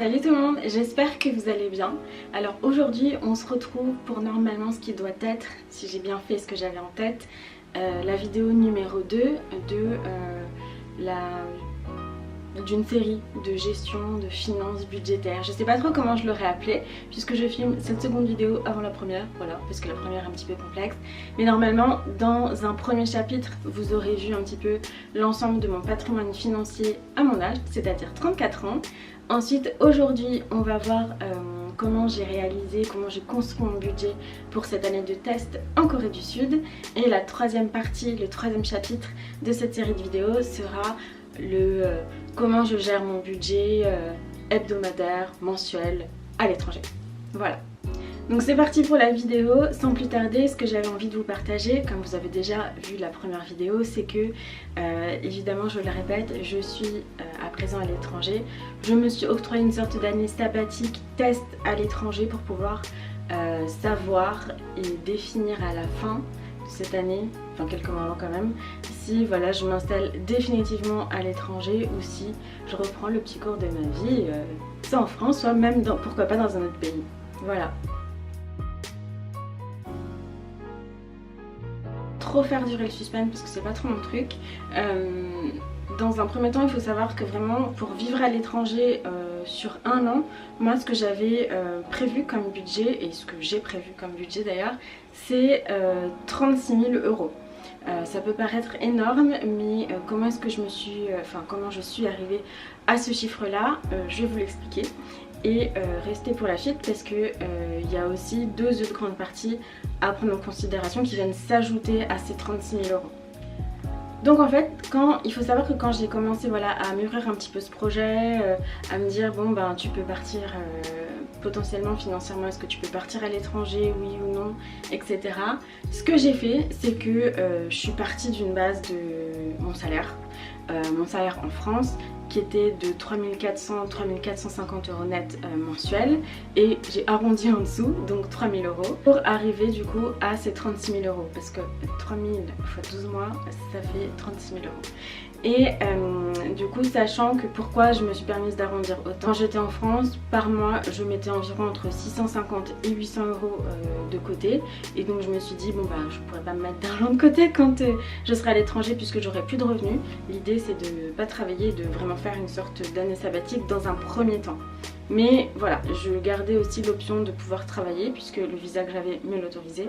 Salut tout le monde, j'espère que vous allez bien. Alors aujourd'hui on se retrouve pour normalement ce qui doit être, si j'ai bien fait ce que j'avais en tête, la vidéo numéro 2 d'une série de gestion de finances budgétaires. Je sais pas trop comment je l'aurais appelé puisque je filme cette seconde vidéo avant la première, voilà, parce que la première est un petit peu complexe. Mais normalement dans un premier chapitre vous aurez vu un petit peu l'ensemble de mon patrimoine financier à mon âge, c'est-à-dire 34 ans. Ensuite aujourd'hui on va voir comment j'ai réalisé, comment j'ai construit mon budget pour cette année de test en Corée du Sud. Et la troisième partie, le troisième chapitre de cette série de vidéos sera comment je gère mon budget hebdomadaire, mensuel à l'étranger. Voilà. Donc c'est parti pour la vidéo. Sans plus tarder, ce que j'avais envie de vous partager, comme vous avez déjà vu la première vidéo, c'est que, évidemment je le répète, je suis à présent à l'étranger. Je me suis octroyé une sorte d'année sabbatique test à l'étranger pour pouvoir savoir et définir à la fin de cette année, enfin quelques mois avant quand même, si voilà, je m'installe définitivement à l'étranger ou si je reprends le petit cours de ma vie, soit en France, soit même pourquoi pas dans un autre pays. Voilà. Trop faire durer le suspense parce que c'est pas trop mon truc. Dans un premier temps il faut savoir que vraiment pour vivre à l'étranger sur un an, moi ce que j'avais prévu comme budget, et ce que j'ai prévu comme budget d'ailleurs, c'est 36 000 €. Ça peut paraître énorme, mais comment est-ce que comment je suis arrivée à ce chiffre là, je vais vous l'expliquer. Et restez pour la suite parce que il y a aussi deux autres grandes parties à prendre en considération qui viennent s'ajouter à ces 36 000 €. Donc en fait, il faut savoir que quand j'ai commencé à mûrir un petit peu ce projet, à me dire bon ben tu peux partir potentiellement financièrement, est-ce que tu peux partir à l'étranger, oui ou non, etc. Ce que j'ai fait, c'est que je suis partie d'une base de mon salaire en France, qui était de 3450 € net mensuels, et j'ai arrondi en dessous, donc 3000 € pour arriver du coup à ces 36 000 €, parce que 3000 x 12 mois ça fait 36 000 €. Et du coup, sachant que pourquoi je me suis permise d'arrondir autant, quand j'étais en France, par mois je mettais environ entre 650 et 800 € de côté, et donc je me suis dit bon bah je pourrais pas me mettre d'argent de côté quand je serai à l'étranger puisque j'aurai plus de revenus. L'idée c'est de pas travailler, de vraiment faire une sorte d'année sabbatique dans un premier temps. Mais voilà, je gardais aussi l'option de pouvoir travailler puisque le visa que j'avais me l'autorisait.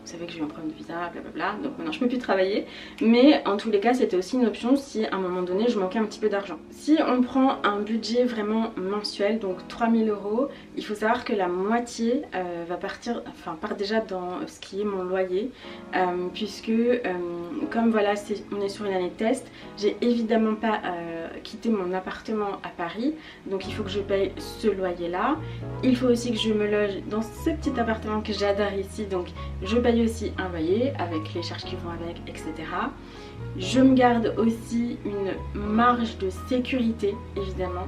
Vous savez que j'ai eu un problème de visa, blablabla, donc maintenant je peux plus travailler. Mais en tous les cas, c'était aussi une option si à un moment donné je manquais un petit peu d'argent. Si on prend un budget vraiment mensuel, donc 3000 €, il faut savoir que la moitié part déjà dans ce qui est mon loyer, puisque comme voilà, on est sur une année de test, j'ai évidemment pas quitté mon appartement à Paris, donc il faut que je paye ce loyer là. Il faut aussi que je me loge dans ce petit appartement que j'adore ici, donc je paye aussi un loyer avec les charges qui vont avec, etc. Je me garde aussi une marge de sécurité, évidemment.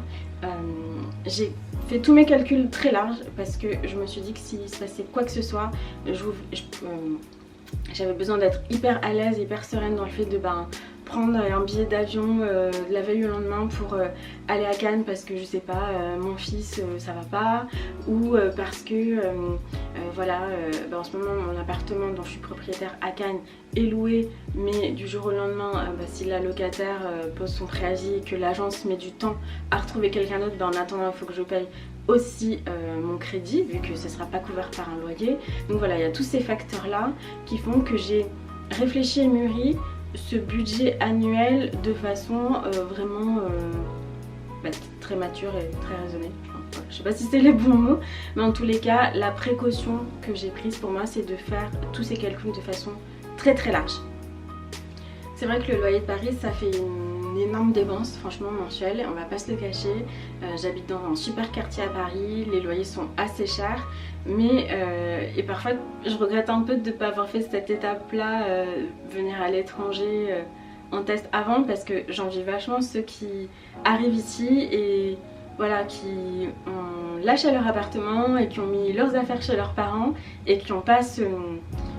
J'ai fait tous mes calculs très larges parce que je me suis dit que s'il se passait quoi que ce soit, j'avais besoin d'être hyper à l'aise, hyper sereine dans le fait de prendre un billet d'avion la veille au lendemain pour aller à Cannes parce que je sais pas, mon fils ça va pas, ou parce que en ce moment mon appartement dont je suis propriétaire à Cannes est loué, mais du jour au lendemain si la locataire pose son préavis et que l'agence met du temps à retrouver quelqu'un d'autre, en attendant il faut que je paye aussi mon crédit vu que ce sera pas couvert par un loyer. Donc voilà, il y a tous ces facteurs là qui font que j'ai réfléchi et mûri ce budget annuel de façon vraiment très mature et très raisonnée. Enfin, je sais pas si c'est les bons mots, mais en tous les cas la précaution que j'ai prise pour moi c'est de faire tous ces calculs de façon très très large. C'est vrai que le loyer de Paris ça fait une énorme dépense franchement mensuelle, on va pas se le cacher. J'habite dans un super quartier à Paris, les loyers sont assez chers, mais et parfois je regrette un peu de ne pas avoir fait cette étape là, venir à l'étranger en test avant, parce que j'envie vachement ceux qui arrivent ici et voilà, qui ont lâché leur appartement et qui ont mis leurs affaires chez leurs parents et qui n'ont pas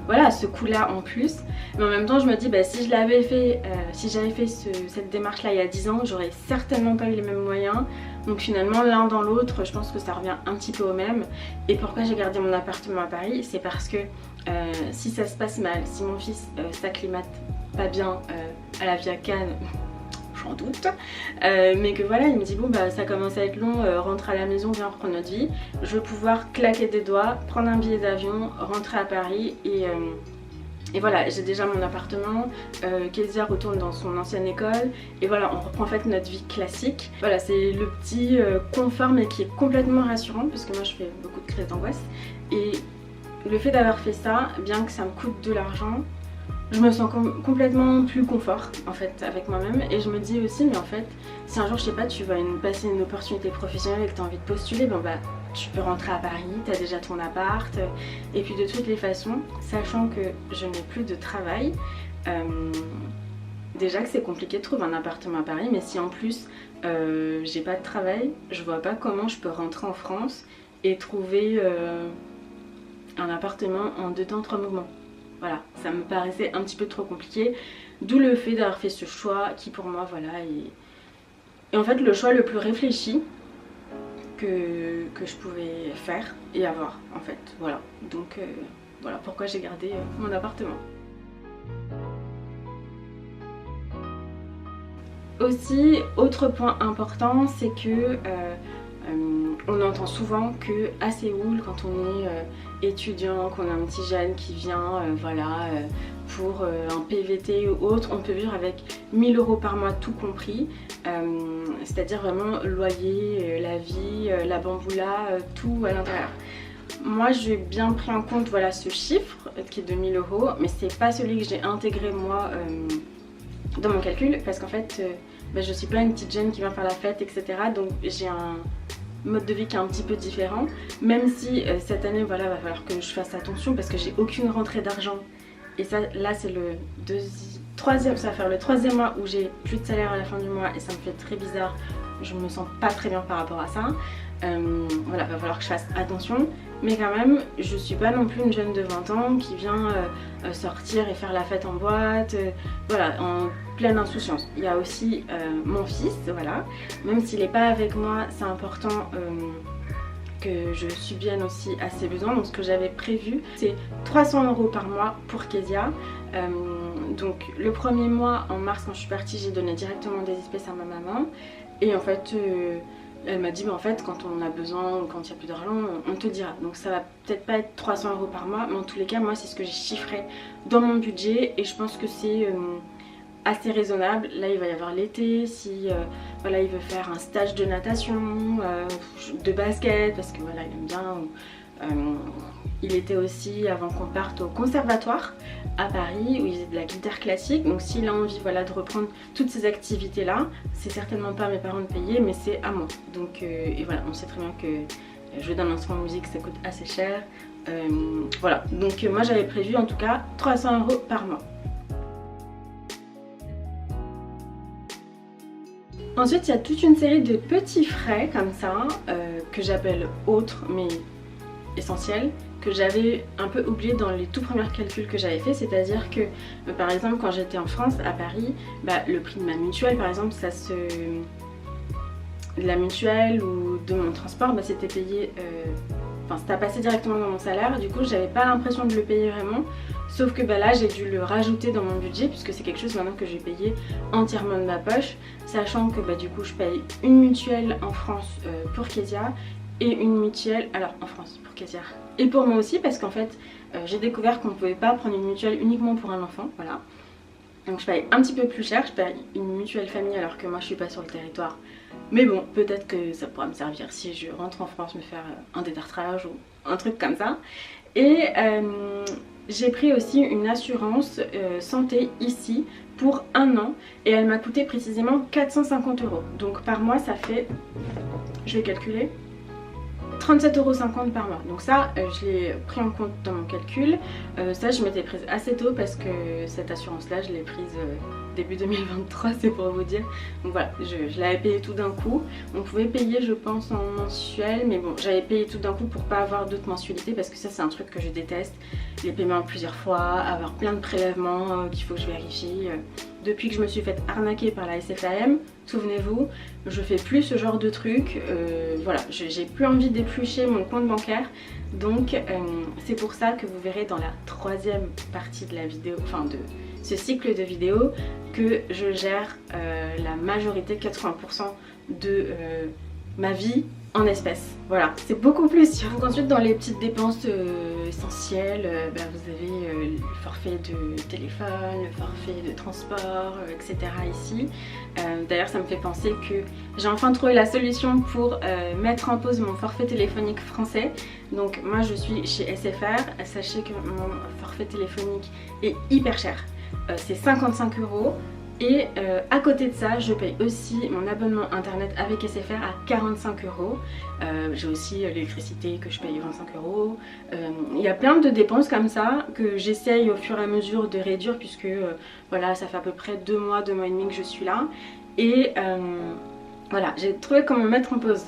voilà, ce coût-là en plus. Mais en même temps je me dis si je l'avais fait, si j'avais fait cette démarche là il y a 10 ans, j'aurais certainement pas eu les mêmes moyens. Donc finalement l'un dans l'autre, je pense que ça revient un petit peu au même. Et pourquoi j'ai gardé mon appartement à Paris, c'est parce que si ça se passe mal, si mon fils s'acclimate pas bien à la vie à Cannes, j'en doute, mais que voilà, il me dit bon ça commence à être long, rentre à la maison, viens reprendre notre vie. Je vais pouvoir claquer des doigts, prendre un billet d'avion, rentrer à Paris et voilà, j'ai déjà mon appartement, Kezia retourne dans son ancienne école et voilà, on reprend en fait notre vie classique. Voilà, c'est le petit confort mais qui est complètement rassurant parce que moi je fais beaucoup de crises d'angoisse et le fait d'avoir fait ça, bien que ça me coûte de l'argent, je me sens complètement plus confort en fait avec moi-même et je me dis aussi mais en fait si un jour je sais pas tu vas passer une opportunité professionnelle et que tu as envie de postuler, tu peux rentrer à Paris, tu as déjà ton appart et puis de toutes les façons, sachant que je n'ai plus de travail, déjà que c'est compliqué de trouver un appartement à Paris, mais si en plus j'ai pas de travail, je vois pas comment je peux rentrer en France et trouver un appartement en 2 temps 3 mouvements. Voilà, ça me paraissait un petit peu trop compliqué, d'où le fait d'avoir fait ce choix qui pour moi voilà est en fait le choix le plus réfléchi que je pouvais faire et avoir en fait, voilà. Donc voilà pourquoi j'ai gardé mon appartement. Aussi, autre point important, c'est que on entend souvent que à Séoul, quand on est étudiant, qu'on a un petit jeune qui vient pour un PVT ou autre, on peut vivre avec 1 000 € par mois tout compris, c'est-à-dire vraiment loyer, la vie, la bamboula, tout à l'intérieur. Moi j'ai bien pris en compte voilà, ce chiffre qui est de 1 000 €, mais c'est pas celui que j'ai intégré moi dans mon calcul parce qu'en fait je suis pas une petite jeune qui vient faire la fête etc. Donc j'ai un mode de vie qui est un petit peu différent, même si cette année voilà va falloir que je fasse attention parce que j'ai aucune rentrée d'argent et ça là c'est ça va faire le 3e mois où j'ai plus de salaire à la fin du mois et ça me fait très bizarre, je me sens pas très bien par rapport à ça. Voilà, va falloir que je fasse attention, mais quand même je suis pas non plus une jeune de 20 ans qui vient sortir et faire la fête en boîte, voilà, en pleine insouciance. Il y a aussi mon fils, voilà, même s'il n'est pas avec moi, c'est important que je subvienne aussi à ses besoins. Donc ce que j'avais prévu c'est 300 € par mois pour Kezia. Donc le premier mois en mars quand je suis partie, j'ai donné directement des espèces à ma maman et en fait elle m'a dit en fait quand on a besoin ou quand il n'y a plus d'argent on te dira. Donc ça va peut-être pas être 300 € par mois, mais en tous les cas moi c'est ce que j'ai chiffré dans mon budget et je pense que c'est assez raisonnable. Là il va y avoir l'été, si voilà, il veut faire un stage de natation, de basket parce que voilà il aime bien. Il était aussi avant qu'on parte au conservatoire à Paris où il faisait de la guitare classique, donc s'il a envie voilà, de reprendre toutes ces activités là, c'est certainement pas à mes parents de payer mais c'est à moi. Donc et voilà, on sait très bien que jouer d'un instrument de musique ça coûte assez cher, voilà, donc moi j'avais prévu en tout cas 300 € par mois. Ensuite il y a toute une série de petits frais comme ça que j'appelle autres mais essentiels, que j'avais un peu oublié dans les tout premiers calculs que j'avais fait, c'est-à-dire que par exemple quand j'étais en France à Paris, le prix de ma mutuelle par exemple, de la mutuelle ou de mon transport c'était payé, ça passait directement dans mon salaire, du coup j'avais pas l'impression de le payer vraiment, sauf que là j'ai dû le rajouter dans mon budget puisque c'est quelque chose maintenant que j'ai payé entièrement de ma poche, sachant que du coup je paye une mutuelle en France pour Kezia et une mutuelle, alors en France pour Kezia et pour moi aussi parce qu'en fait j'ai découvert qu'on ne pouvait pas prendre une mutuelle uniquement pour un enfant, voilà. Donc je paye un petit peu plus cher, je paye une mutuelle famille alors que moi je suis pas sur le territoire. Mais bon, peut-être que ça pourra me servir si je rentre en France me faire un détartrage ou un truc comme ça. Et j'ai pris aussi une assurance santé ici pour 1 an et elle m'a coûté précisément 450 €. Donc par mois ça fait, je vais calculer, 37,50 € par mois. Donc ça je l'ai pris en compte dans mon calcul. Ça je m'étais prise assez tôt parce que cette assurance là je l'ai prise début 2023, c'est pour vous dire. Donc voilà, je l'avais payé tout d'un coup. On pouvait payer je pense en mensuel, mais bon j'avais payé tout d'un coup pour pas avoir d'autres mensualités parce que ça c'est un truc que je déteste. Les paiements plusieurs fois, avoir plein de prélèvements qu'il faut que je vérifie. Depuis que je me suis fait arnaquer par la SFAM, souvenez-vous, je fais plus ce genre de truc. Voilà, j'ai plus envie d'éplucher mon compte bancaire. Donc c'est pour ça que vous verrez dans la troisième partie de la vidéo, enfin de ce cycle de vidéos, que je gère la majorité, 80% de ma vie en espèces. Voilà, c'est beaucoup plus sûr. Donc ensuite dans les petites dépenses essentielles, vous avez le forfait de téléphone, le forfait de transport, etc. ici. D'ailleurs ça me fait penser que j'ai enfin trouvé la solution pour mettre en pause mon forfait téléphonique français. Donc moi je suis chez SFR, sachez que mon forfait téléphonique est hyper cher. C'est 55 €. Et à côté de ça, je paye aussi mon abonnement internet avec SFR à 45 €. J'ai aussi l'électricité que je paye 25 €. Il y a plein de dépenses comme ça que j'essaye au fur et à mesure de réduire puisque voilà, ça fait à peu près 2 mois et demi que je suis là. Et voilà, j'ai trouvé comment mettre en pause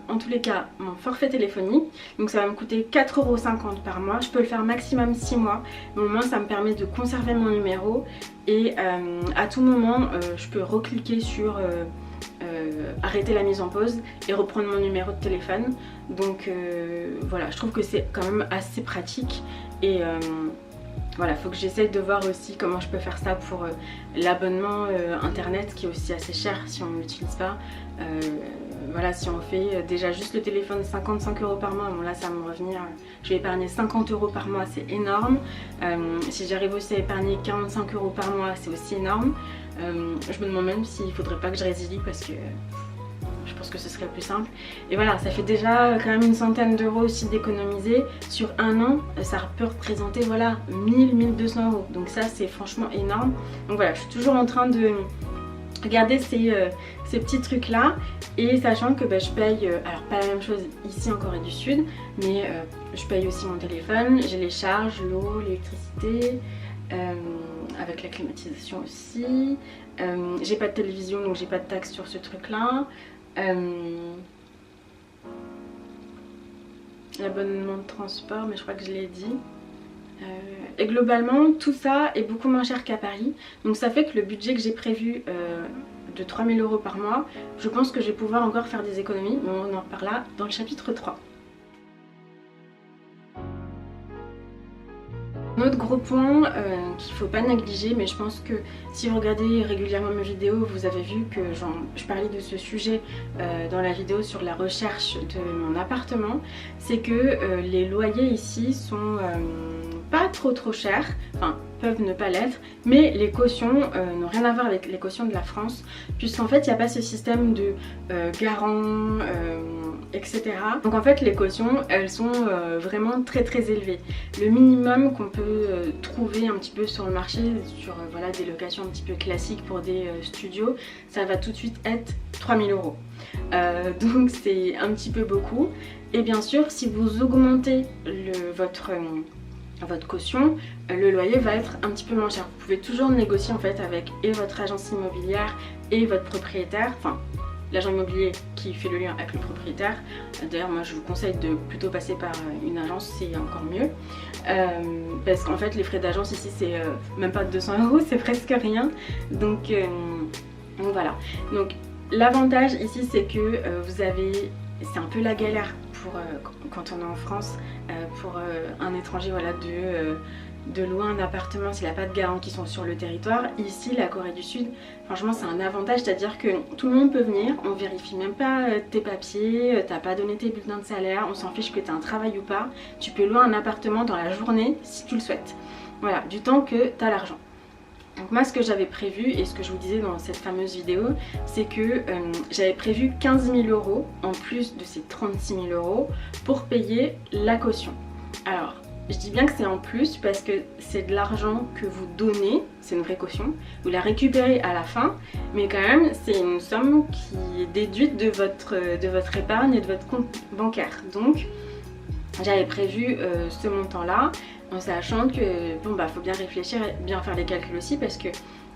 en tous les cas mon forfait téléphonique. Donc ça va me coûter 4,50 € par mois. Je peux le faire maximum 6 mois. Mais au moins ça me permet de conserver mon numéro. Et à tout moment je peux recliquer sur arrêter la mise en pause et reprendre mon numéro de téléphone. Donc voilà, je trouve que c'est quand même assez pratique. Et voilà, faut que j'essaye de voir aussi comment je peux faire ça pour l'abonnement internet qui est aussi assez cher si on ne l'utilise pas. Voilà, si on fait déjà juste le téléphone 55 € par mois, bon là ça va me revenir, je vais épargner 50 € par mois, c'est énorme. Si j'arrive aussi à épargner 45 € par mois, c'est aussi énorme. Je me demande même s'il faudrait pas que je résilie parce que je pense que ce serait plus simple. Et voilà, ça fait déjà quand même une centaine d'euros aussi d'économiser. Sur un an, ça peut représenter voilà 1000-1200 €. Donc ça c'est franchement énorme. Donc voilà, je suis toujours en train de regarder ces petits trucs là. Et sachant que je paye, alors pas la même chose ici en Corée du Sud, mais je paye aussi mon téléphone, j'ai les charges, l'eau, l'électricité, avec la climatisation aussi. J'ai pas de télévision donc j'ai pas de taxe sur ce truc là. L'abonnement de transport, mais je crois que je l'ai dit. Et globalement tout ça est beaucoup moins cher qu'à Paris. Donc ça fait que le budget que j'ai prévu de 3000 € par mois, je pense que je vais pouvoir encore faire des économies, mais on en reparlera dans le chapitre 3. Un autre gros point qu'il ne faut pas négliger, mais je pense que si vous regardez régulièrement mes vidéos, vous avez vu que je parlais de ce sujet dans la vidéo sur la recherche de mon appartement, c'est que les loyers ici sont pas trop chers, enfin peuvent ne pas l'être, mais les cautions n'ont rien à voir avec les cautions de la France, puisqu'en fait il n'y a pas ce système de garant, etc. Donc en fait les cautions elles sont vraiment très élevées. Le minimum qu'on peut trouver un petit peu sur le marché, sur voilà, des locations un petit peu classiques pour des studios, ça va tout de suite être 3000 €. Donc c'est un petit peu beaucoup. Et bien sûr si vous augmentez votre caution, le loyer va être un petit peu moins cher. Vous pouvez toujours négocier en fait avec et votre agence immobilière et votre propriétaire, enfin l'agent immobilier qui fait le lien avec le propriétaire. D'ailleurs moi je vous conseille de plutôt passer par une agence, c'est encore mieux. Parce qu'en fait les frais d'agence ici c'est même pas 200 €, c'est presque rien. Donc voilà. Donc l'avantage ici c'est que vous avez, c'est un peu la galère pour, quand on est en France, pour un étranger voilà, de louer un appartement s'il n'a pas de garants qui sont sur le territoire. Ici la Corée du Sud, franchement c'est un avantage, c'est-à-dire que tout le monde peut venir, on vérifie même pas tes papiers, t'as pas donné tes bulletins de salaire, on s'en fiche que tu as un travail ou pas, tu peux louer un appartement dans la journée si tu le souhaites. Voilà, du temps que tu as l'argent. Donc moi ce que j'avais prévu et ce que je vous disais dans cette fameuse vidéo, c'est que j'avais prévu 15 000 € en plus de ces 36 000 € pour payer la caution. Alors je dis bien que c'est en plus parce que c'est de l'argent que vous donnez, c'est une vraie caution, vous la récupérez à la fin, mais quand même c'est une somme qui est déduite de votre épargne et de votre compte bancaire. Donc j'avais prévu ce montant là, en sachant que bon faut bien réfléchir et bien faire les calculs aussi, parce que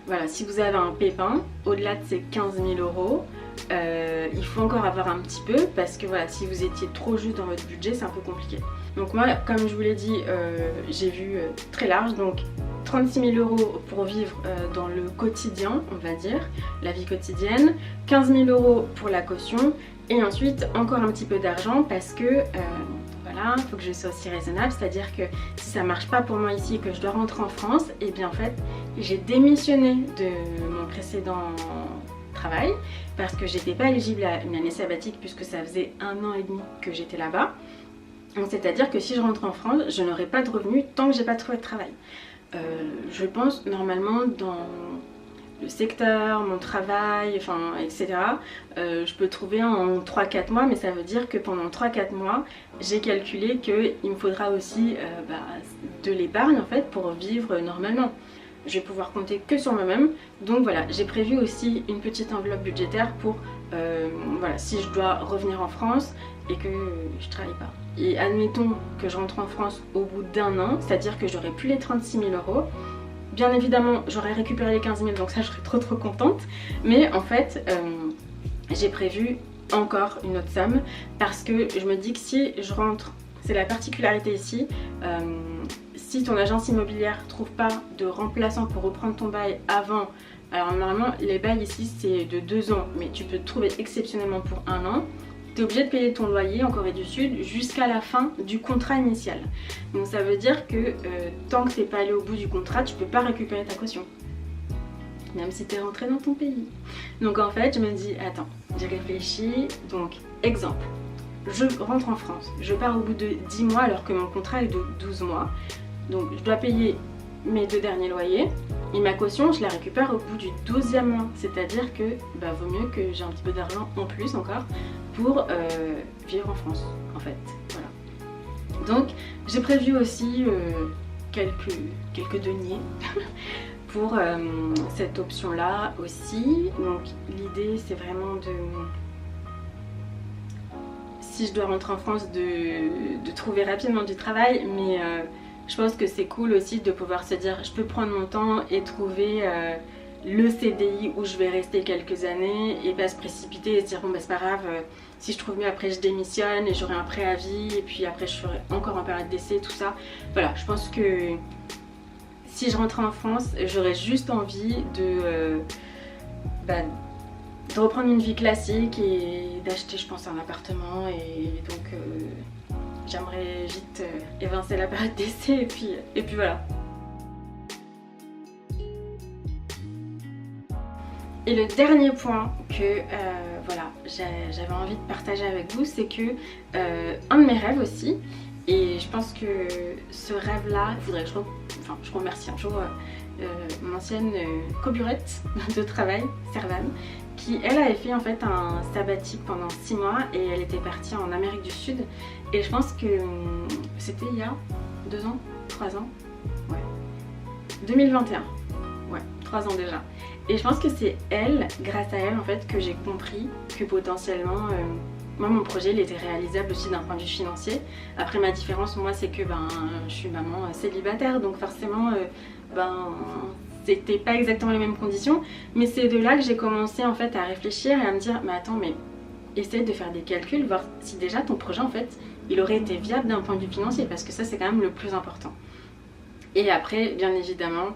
voilà, si vous avez un pépin, au-delà de ces 15 000 euros, il faut encore avoir un petit peu parce que voilà, si vous étiez trop juste dans votre budget, c'est un peu compliqué. Donc moi, comme je vous l'ai dit, j'ai vu très large, donc 36 000 euros pour vivre dans le quotidien, on va dire, la vie quotidienne, 15 000 euros pour la caution, et ensuite encore un petit peu d'argent parce que voilà, il faut que je sois aussi raisonnable, c'est-à-dire que si ça marche pas pour moi ici et que je dois rentrer en France, et bien en fait j'ai démissionné de mon précédent travail parce que j'étais pas éligible à une année sabbatique puisque ça faisait 1 an et demi que j'étais là-bas. Donc c'est-à-dire que si je rentre en France, je n'aurai pas de revenus tant que j'ai pas trouvé de travail. Je pense normalement dans le secteur, mon travail, enfin etc. Je peux trouver en 3-4 mois, mais ça veut dire que pendant 3-4 mois, j'ai calculé qu'il me faudra aussi de l'épargne en fait pour vivre normalement. Je vais pouvoir compter que sur moi-même, donc voilà, j'ai prévu aussi une petite enveloppe budgétaire pour voilà, si je dois revenir en France et que je travaille pas. Et admettons que je rentre en France au bout d'1 an, c'est-à-dire que j'aurai plus les 36 000 euros. Bien évidemment, j'aurais récupéré les 15 000, donc ça je serais trop contente. Mais en fait, j'ai prévu encore une autre somme parce que je me dis que si je rentre, c'est la particularité ici, si ton agence immobilière ne trouve pas de remplaçant pour reprendre ton bail avant, alors normalement les bails ici c'est de 2 ans, mais tu peux te trouver exceptionnellement pour 1 an. Tu es obligé de payer ton loyer en Corée du Sud jusqu'à la fin du contrat initial. Donc ça veut dire que tant que tu n'es pas allé au bout du contrat, tu ne peux pas récupérer ta caution. Même si tu es rentré dans ton pays. Donc en fait, je me dis, attends, j'ai réfléchi. Donc, exemple, je rentre en France, je pars au bout de 10 mois alors que mon contrat est de 12 mois. Donc je dois payer mes 2 derniers loyers. Et ma caution, je la récupère au bout du 12e mois. C'est-à-dire que vaut mieux que j'ai un petit peu d'argent en plus encore pour vivre en France, en fait. Voilà. Donc, j'ai prévu aussi quelques deniers pour cette option-là aussi. Donc, l'idée, c'est vraiment de... Si je dois rentrer en France, de trouver rapidement du travail, mais... je pense que c'est cool aussi de pouvoir se dire je peux prendre mon temps et trouver le CDI où je vais rester quelques années et pas se précipiter et se dire bon bah c'est pas grave, si je trouve mieux après je démissionne et j'aurai un préavis et puis après je ferai encore en période d'essai, tout ça. Voilà, je pense que si je rentrais en France, j'aurais juste envie de reprendre une vie classique et d'acheter je pense un appartement et donc... j'aimerais vite évincer la période d'essai et puis voilà. Et le dernier point que voilà, j'avais envie de partager avec vous, c'est que un de mes rêves aussi, et je pense que ce rêve-là, il faudrait que je remercie un jour mon ancienne coburette de travail, Servane, qui elle avait fait en fait un sabbatique pendant 6 mois et elle était partie en Amérique du Sud et je pense que c'était il y a 2 ans, 3 ans, ouais, 2021, ouais, 3 ans déjà. Et je pense que c'est elle, grâce à elle en fait, que j'ai compris que potentiellement moi mon projet il était réalisable aussi d'un point de vue financier. Après ma différence moi c'est que je suis maman célibataire donc forcément c'était pas exactement les mêmes conditions, mais c'est de là que j'ai commencé en fait à réfléchir et à me dire mais attends, mais essaye de faire des calculs, voir si déjà ton projet en fait il aurait été viable d'un point de vue financier parce que ça c'est quand même le plus important. Et après bien évidemment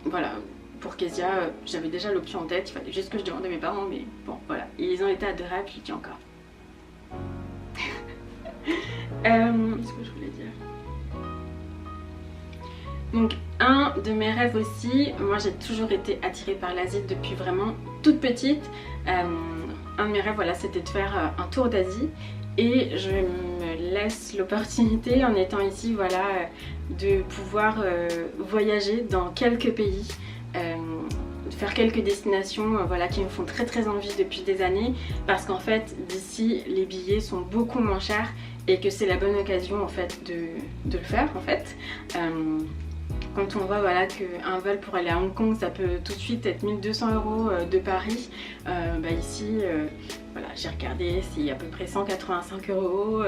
voilà, pour Kezia j'avais déjà l'option en tête, il fallait juste que je demande à mes parents, mais bon voilà, ils ont été adorables, je dis encore. Qu'est-ce que je voulais dire? Donc un de mes rêves aussi, moi j'ai toujours été attirée par l'Asie depuis vraiment toute petite. Un de mes rêves voilà, c'était de faire un tour d'Asie et je me laisse l'opportunité en étant ici voilà, de pouvoir voyager dans quelques pays, de faire quelques destinations voilà, qui me font très envie depuis des années parce qu'en fait d'ici les billets sont beaucoup moins chers et que c'est la bonne occasion en fait de le faire en fait. quand on voit voilà, qu'un vol pour aller à Hong Kong ça peut tout de suite être 1200 € de Paris, ici voilà, j'ai regardé, c'est à peu près 185 €.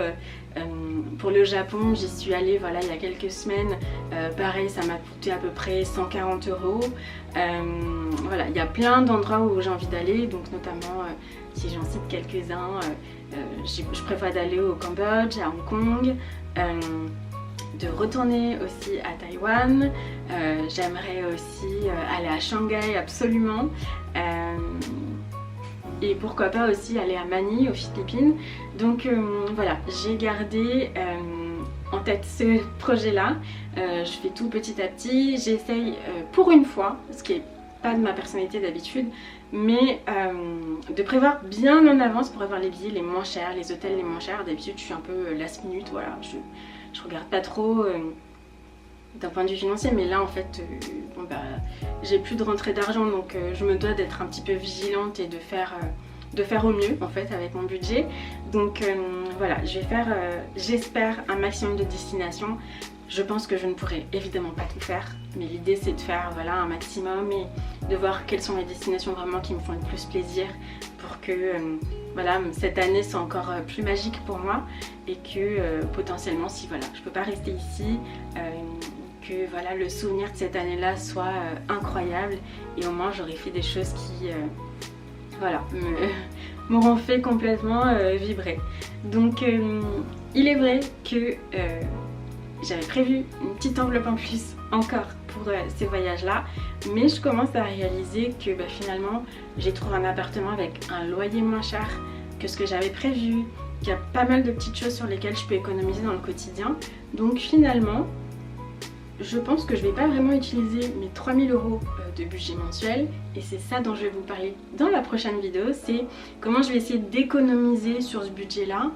Pour le Japon, j'y suis allée voilà, il y a quelques semaines, pareil ça m'a coûté à peu près 140 €. Voilà, il y a plein d'endroits où j'ai envie d'aller, donc notamment si j'en cite quelques-uns, je prévois d'aller au Cambodge, à Hong Kong, de retourner aussi à Taïwan, j'aimerais aussi aller à Shanghai absolument, et pourquoi pas aussi aller à Manille aux Philippines. Donc voilà, j'ai gardé en tête ce projet là, je fais tout petit à petit, j'essaye pour une fois, ce qui est pas de ma personnalité d'habitude, mais de prévoir bien en avance pour avoir les billets les moins chers, les hôtels les moins chers. D'habitude je suis un peu last minute, voilà, je regarde pas trop d'un point de vue financier, mais là en fait j'ai plus de rentrée d'argent, donc je me dois d'être un petit peu vigilante et de faire au mieux en fait avec mon budget. Donc voilà, je vais faire j'espère un maximum de destinations. Je pense que je ne pourrai évidemment pas tout faire, mais l'idée c'est de faire voilà, un maximum et de voir quelles sont les destinations vraiment qui me font le plus plaisir pour que voilà, cette année soit encore plus magique pour moi et que potentiellement si voilà, je peux pas rester ici, que voilà, le souvenir de cette année là soit incroyable et au moins j'aurais fait des choses qui voilà, m'auront fait complètement vibrer. Donc il est vrai que j'avais prévu une petite enveloppe en plus encore pour ces voyages là, mais je commence à réaliser que finalement j'ai trouvé un appartement avec un loyer moins cher que ce que j'avais prévu, qu'il y a pas mal de petites choses sur lesquelles je peux économiser dans le quotidien. Donc finalement je pense que je vais pas vraiment utiliser mes 3000 € de budget mensuel, et c'est ça dont je vais vous parler dans la prochaine vidéo, c'est comment je vais essayer d'économiser sur ce budget là.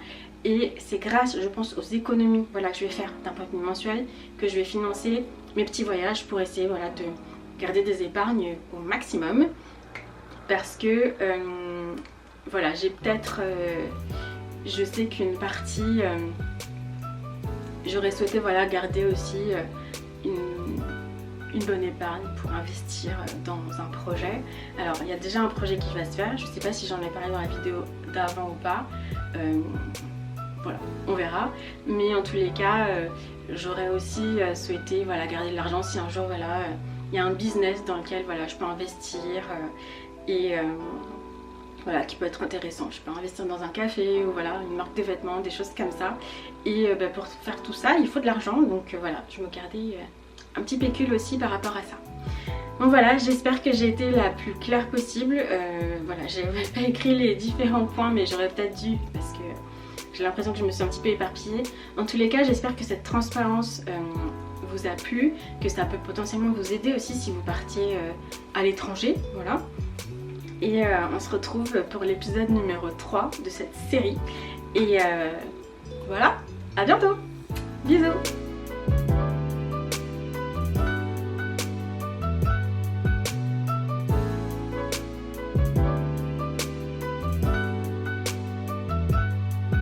Et c'est grâce, je pense, aux économies voilà, que je vais faire d'un point de vue mensuel que je vais financer mes petits voyages pour essayer voilà, de garder des épargnes au maximum. Parce que voilà, j'ai peut-être, je sais qu'une partie, j'aurais souhaité voilà, garder aussi une bonne épargne pour investir dans un projet. Alors il y a déjà un projet qui va se faire, je ne sais pas si j'en ai parlé dans la vidéo d'avant ou pas. Voilà, on verra, mais en tous les cas j'aurais aussi souhaité voilà, garder de l'argent si un jour voilà, il y a un business dans lequel voilà, je peux investir et voilà, qui peut être intéressant. Je peux investir dans un café ou voilà, une marque de vêtements, des choses comme ça, et pour faire tout ça il faut de l'argent, donc voilà, je me gardais un petit pécule aussi par rapport à ça. Donc voilà, j'espère que j'ai été la plus claire possible. Voilà, j'ai pas écrit les différents points, mais j'aurais peut-être dû parce que j'ai l'impression que je me suis un petit peu éparpillée. En tous les cas, j'espère que cette transparence vous a plu, que ça peut potentiellement vous aider aussi si vous partiez à l'étranger. Voilà. Et on se retrouve pour l'épisode numéro 3 de cette série. Et voilà, à bientôt. Bisous.